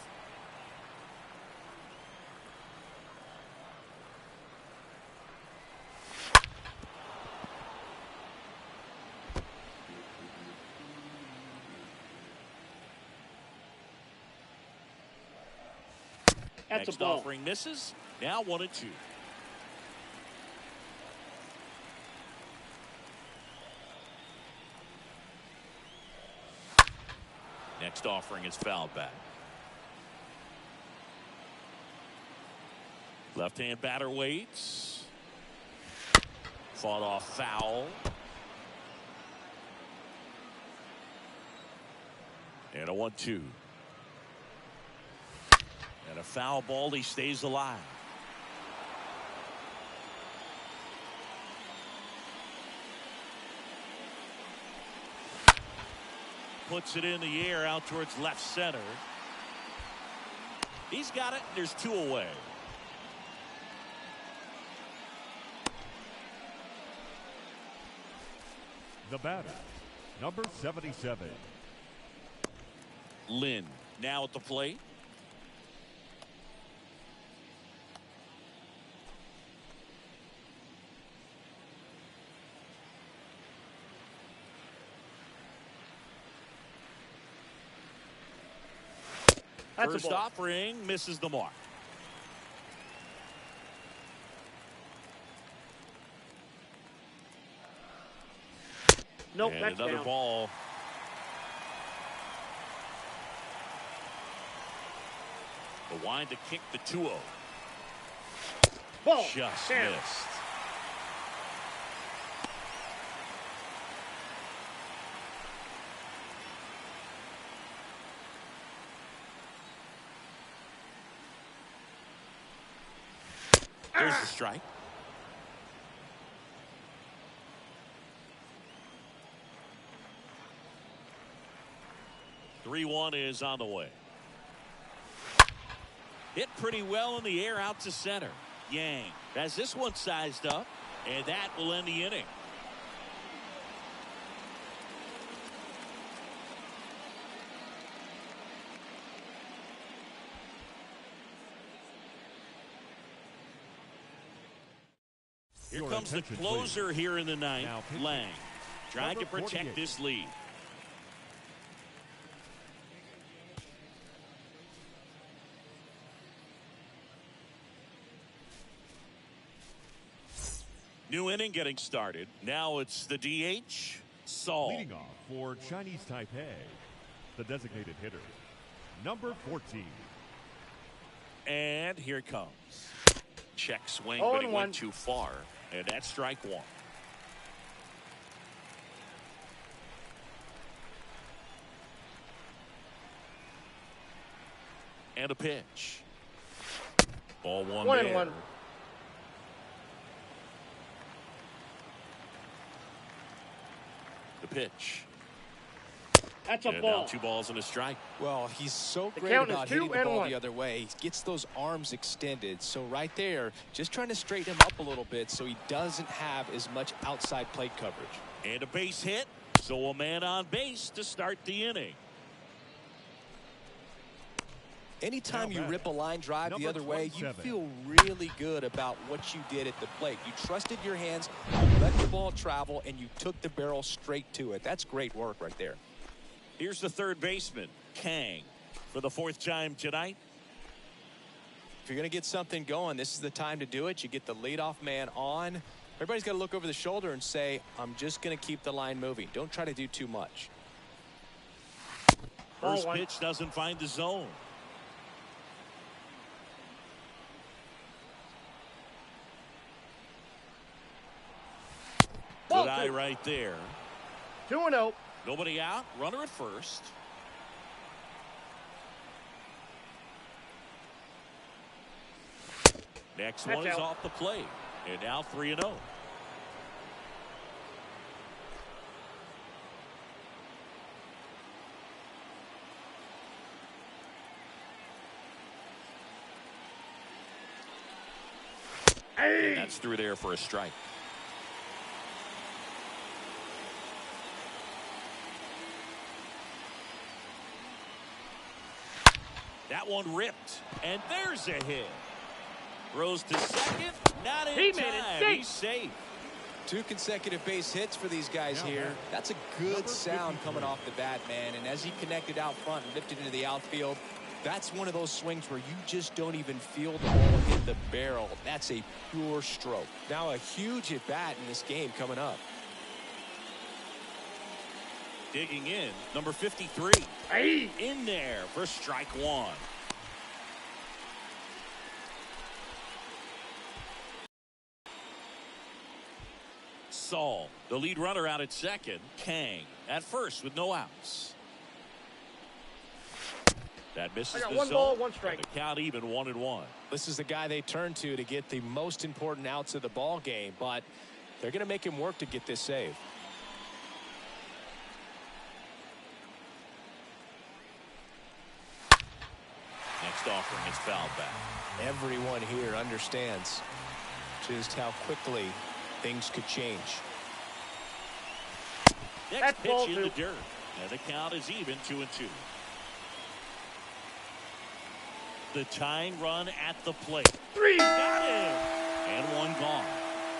That's Next a ball. offering misses. Now 1-2. Next offering is fouled back. Left-hand batter waits. Fought off foul. And a 1-2. And a foul ball, he stays alive. Puts it in the air out towards left center. He's got it. There's 2 away. The batter, number 77. Lynn now at the plate. First offering misses the mark. Nope, and that's another down. Ball. The wind to kick the 2-0. Ball. Just Down. missed. There's the strike. (3-1) is on the way. Hit pretty well in the air out to center. Yang has this one sized up, and that will end the inning. Here comes the closer here in the ninth, Lang, trying to protect this lead. New inning getting started. Now it's the DH, Saul. Leading off for Chinese Taipei, the designated hitter, number 14. And here it comes. Check swing, Oh, but he and went one. too far. And that's strike one. And a pitch. Ball one 1-1. The pitch. That's a And ball. now 2 balls and a strike. Well, he's so The great count is about hitting the 2-1. ball the other way. He gets those arms extended. So right there, just trying to straighten him up a little bit so he doesn't have as much outside plate coverage. And a base hit. So a man on base to start the inning. Anytime you rip a line drive the Number other way, you 27. feel really good about what you did at the plate. You trusted your hands, you let the ball travel, and you took the barrel straight to it. That's great work right there. Here's the third baseman, Kang, for the 4th time tonight. If you're going to get something going, this is the time to do it. You get the leadoff man on. Everybody's got to look over the shoulder and say, I'm just going to keep the line moving. Don't try to do too much. First pitch doesn't find the zone. Good eye right there. 2-0. Nobody out. Runner at first. Next one is off the plate. And now 3-0. And that's through there for a strike. That one ripped, and there's a hit. Throws to second, not in time. He's safe. 2 consecutive base hits for these guys here. That's a good sound coming off the bat, man. And as he connected out front and lifted into the outfield, that's one of those swings where you just don't even feel the ball hit the barrel. That's a pure stroke. Now a huge at bat in this game coming up. Digging in, number 53. In there for strike one. Saul, the lead runner out at second. Kang at first with no outs. That misses the 1 zone. ball, 1 strike. And the count even 1-1. This is the guy they turn to get the most important outs of the ball game, but they're going to make him work to get this save. Next offering is fouled back. Everyone here understands just how quickly things could change. Next pitch in the dirt. And the count is even 2-2. The tying run at the plate. 3. Got him. And one gone.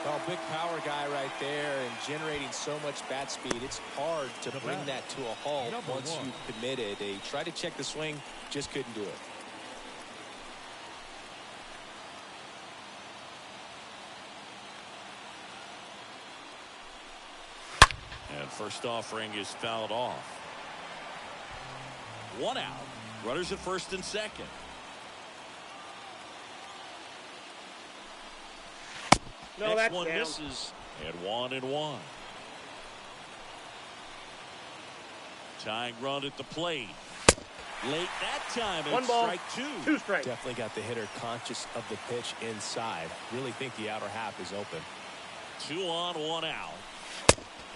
Well, big power guy right there and generating so much bat speed. It's hard to bring that to a halt once you've committed. He tried to check the swing, just couldn't do it. And first offering is fouled off. 1 out. Runners at first and second. No, Next one down. misses. And 1-1. Tying run at the plate. Late that time. One ball. Strike 2. 2 strikes. Definitely got the hitter conscious of the pitch inside. Really think the outer half is open. 2 on, 1 out.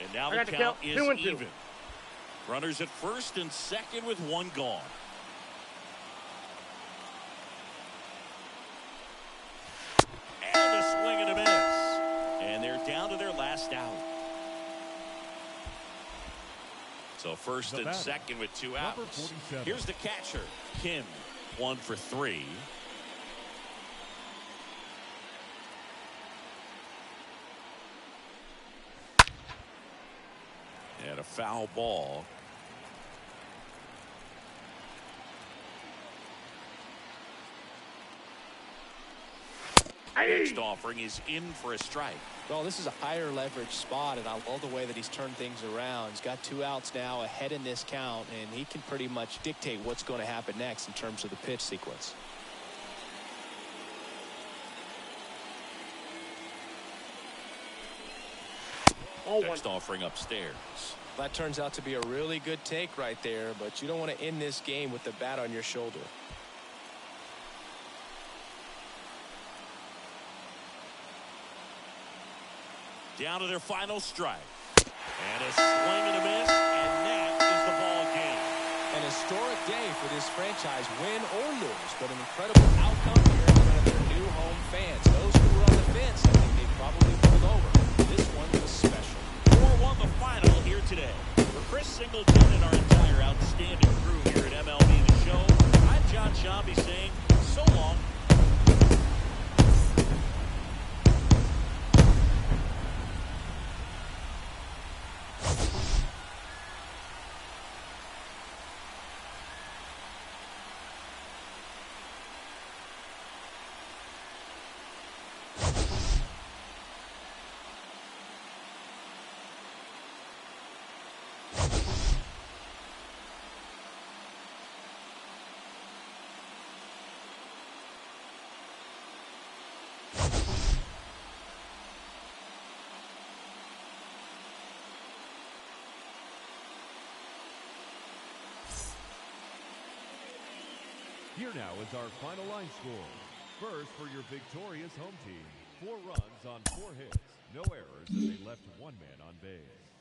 And now I the got count the is count. 2-2. even. Runners at first and second with 1 gone. And a swing and a miss. And they're down to their last out. So first and second with 2 outs. Here's the catcher, Kim, 1 for 3. And a foul ball. Next offering is in for a strike. Well, this is a higher leverage spot, and I love the way that he's turned things around. He's got 2 outs now ahead in this count, and he can pretty much dictate what's going to happen next in terms of the pitch sequence. Next offering upstairs. That turns out to be a really good take right there, but you don't want to end this game with the bat on your shoulder. Down to their final strike. And a swing and a miss, and that is the ball game. An historic day for this franchise, win or lose, but an incredible outcome here in front of their new home fans. Those who were on the fence, I think they probably pulled over. This one was special. 4-1 the final here today. For Chris Singleton and our entire outstanding crew here at MLB The Show, I'm John Shambi saying so long. Here now is our final line score. First for your victorious home team. 4 runs on 4 hits. No errors, and they left 1 man on base.